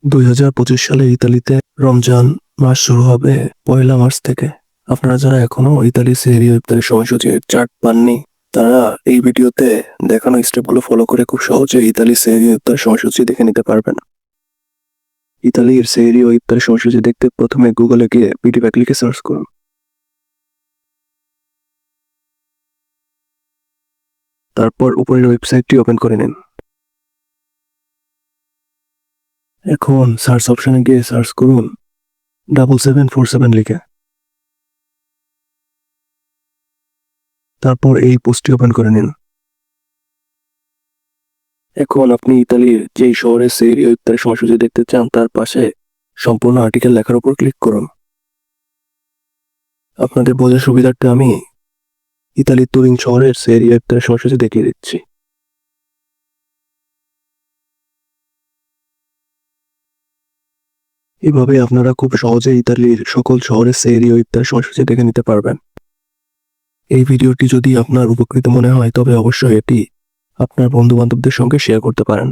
2025 সালে ইতালিতে রমজান মাস শুরু হবে 1 মার্চ থেকে। আপনারা যারা এখনো ইতালি সেহরি ও ইফতারের সময়সূচির চার্ট পাননি, তারা এই ভিডিওতে দেখানো স্টেপগুলো ফলো করে খুব সহজে ইতালি সেহরি ও ইফতারের সময়সূচি দেখে নিতে পারবেন। ইতালির সেহরি ও ইফতারের সময়সূচি দেখতে প্রথমে গুগলে গিয়ে পিডিএফ লিখে সার্চ করুন। তারপর উপরের ওয়েবসাইটটি ওপেন করে নিন। এখন সার্চ অপশনে গিয়ে সার্চ করুন 7747 লিখে। তারপর এই পোস্টটি ওপেন করে নিন। এখন আপনি ইতালির যেই শহরের সেহরি ও ইফতারের সময়সূচি দেখতে চান তার পাশে সম্পূর্ণ আর্টিকেল লেখার উপর ক্লিক করুন। আপনাদের বোঝার সুবিধার্থে আমি ইতালির তুরিন শহরের সেহরি ও ইফতারের সময়সূচি দেখিয়ে দিচ্ছি। এভাবে আপনারা খুব সহজে ইতালির সকল শহরের সেহরি ও ইফতারের সময়সূচি দেখে নিতে পারবেন। এই ভিডিওটি যদি আপনার উপকৃত মনে হয় তবে অবশ্যই এটি আপনার বন্ধু বান্ধবদের সঙ্গে শেয়ার করতে পারেন।